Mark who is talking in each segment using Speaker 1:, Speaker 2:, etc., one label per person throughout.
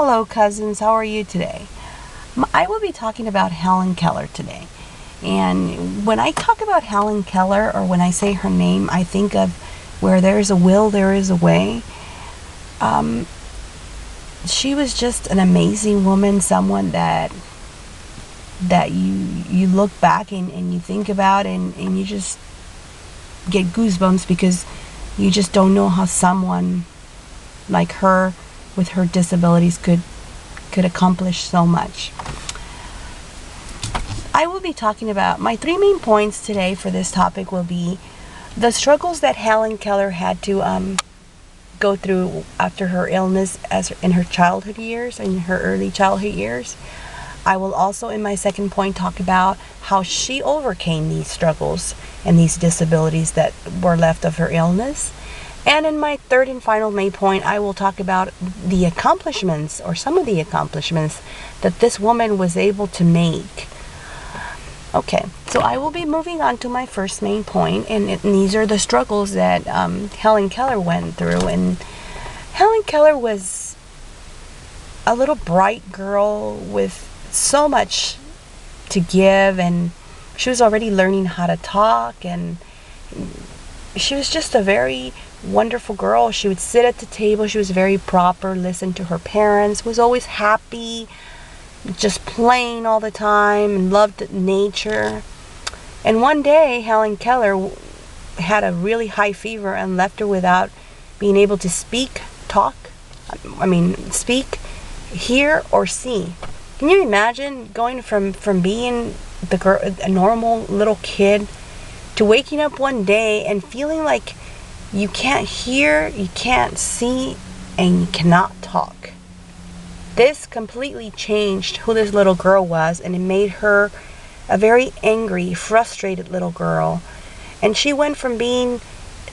Speaker 1: Hello cousins, how are you today? I will be talking about Helen Keller today. And when I talk about Helen Keller, or when I say her name, I think of where there is a will, there is a way. She was just an amazing woman, someone that you look back and you think about and you just get goosebumps because you just don't know how someone like her with her disabilities could accomplish so much. I will be talking about my 3 main points today for this topic will be the struggles that Helen Keller had to go through after her illness in her childhood years, in her early childhood years. I will also in my second point talk about how she overcame these struggles and these disabilities that were left of her illness. And in my third and final main point, I will talk about the accomplishments, or some of the accomplishments, that this woman was able to make. Okay, so I will be moving on to my first main point, and these are the struggles that Helen Keller went through. And Helen Keller was a little bright girl with so much to give, and she was already learning how to talk, and she was just a very wonderful girl. She would sit at the table. She was very proper, listened to her parents, was always happy, just playing all the time, and loved nature. And one day Helen Keller had a really high fever and left her without being able to speak, hear or see. Can you imagine going from being a normal little kid to waking up one day and feeling like you can't hear, you can't see, and you cannot talk? This completely changed who this little girl was, and it made her a very angry, frustrated little girl. And she went from being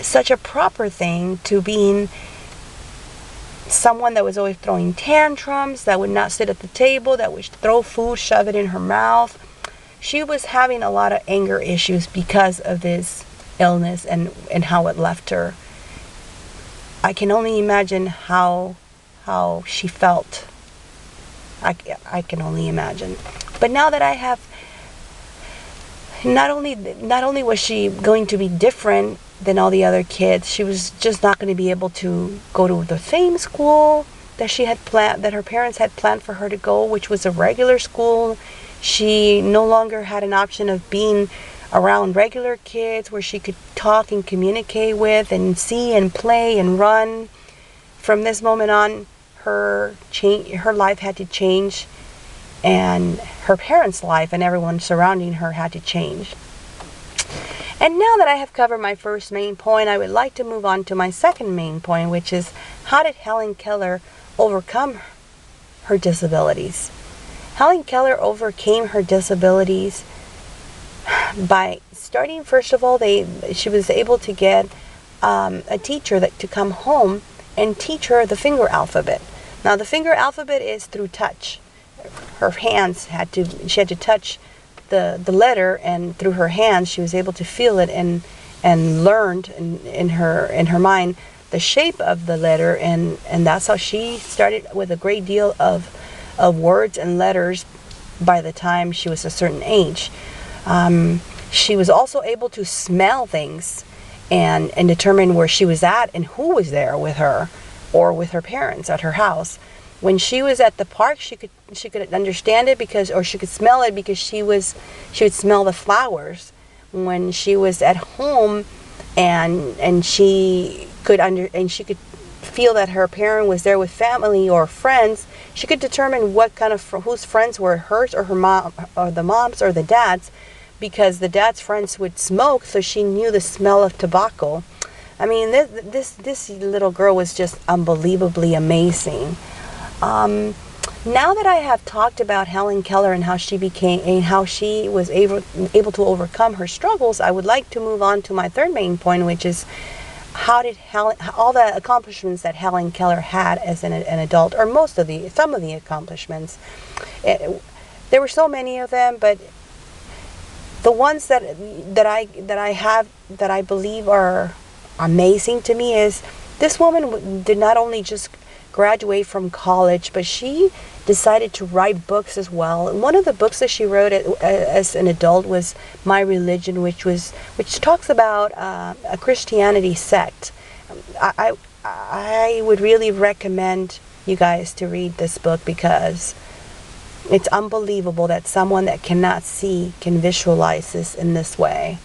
Speaker 1: such a proper thing to being someone that was always throwing tantrums, that would not sit at the table, that would throw food, shove it in her mouth. She was having a lot of anger issues because of this illness and how it left her. I can only imagine how she felt. I can only imagine. But now that I have, not only was she going to be different than all the other kids, she was just not going to be able to go to the same school that her parents had planned for her to go, which was a regular school. She no longer had an option of being around regular kids where she could talk and communicate with and see and play and run. From this moment on, her life had to change, and her parents' life and everyone surrounding her had to change. And now that I have covered my first main point, I would like to move on to my second main point, which is how did Helen Keller overcome her disabilities? Helen Keller overcame her disabilities by starting, first of all, she was able to get a teacher to come home and teach her the finger alphabet. Now, the finger alphabet is through touch. Her hands she had to touch the letter, and through her hands she was able to feel it and learned in her mind the shape of the letter, and that's how she started with a great deal of words and letters by the time she was a certain age. She was also able to smell things and determine where she was at and who was there with her or with her parents at her house. When she was at the park, she could understand it or she could smell it because she would smell the flowers. When she was at home and she could feel that her parent was there with family or friends, she could determine whose friends were hers or her mom, or the mom's or the dad's, because the dad's friends would smoke, so she knew the smell of tobacco. I mean, this little girl was just unbelievably amazing. Now that I have talked about Helen Keller and how she was able to overcome her struggles, I would like to move on to my third main point, which is all the accomplishments that Helen Keller had as an adult, or some of the accomplishments. There were so many of them, but the ones that I believe are amazing to me is this woman did not only just graduate from college, but she decided to write books as well. And one of the books that she wrote as an adult was My Religion, which talks about a Christianity sect. I would really recommend you guys to read this book, because it's unbelievable that someone that cannot see can visualize this in this way.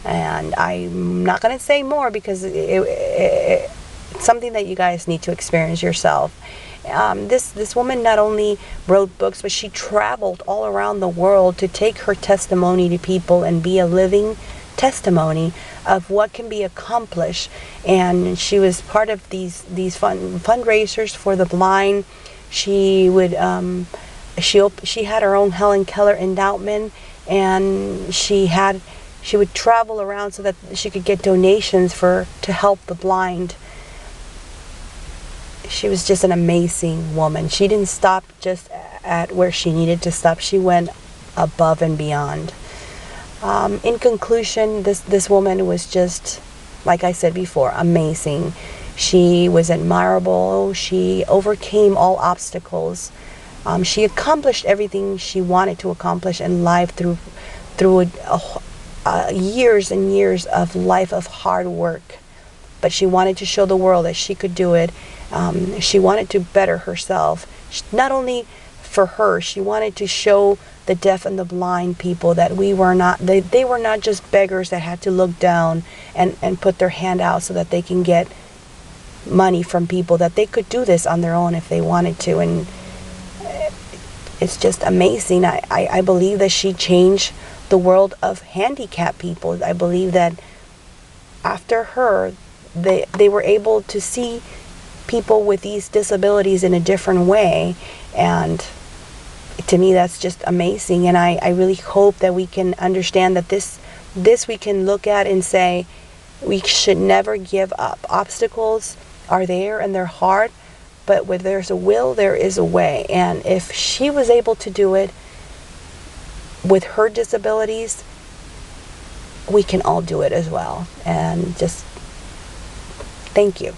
Speaker 1: And I'm not going to say more, because it's something that you guys need to experience yourself. This woman not only wrote books, but she traveled all around the world to take her testimony to people and be a living testimony of what can be accomplished. And she was part of these fundraisers for the blind. She would she had her own Helen Keller endowment, and she would travel around so that she could get donations to help the blind. She was just an amazing woman. She didn't stop just at where she needed to stop. She went above and beyond. In conclusion, this woman was just, like I said before, amazing. She was admirable. She overcame all obstacles. She accomplished everything she wanted to accomplish in life through years and years of life of hard work. But she wanted to show the world that she could do it. She wanted to better herself. Not only for her, she wanted to show the deaf and the blind people that they were not just beggars that had to look down and put their hand out so that they can get money from people, that they could do this on their own if they wanted to. And it's just amazing. I believe that she changed the world of handicapped people. I believe that after her, they were able to see people with these disabilities in a different way. And to me, that's just amazing. And I really hope that we can understand that this we can look at and say, we should never give up. Obstacles are there and they're hard, but where there's a will, there is a way. And if she was able to do it with her disabilities, we can all do it as well. And just thank you.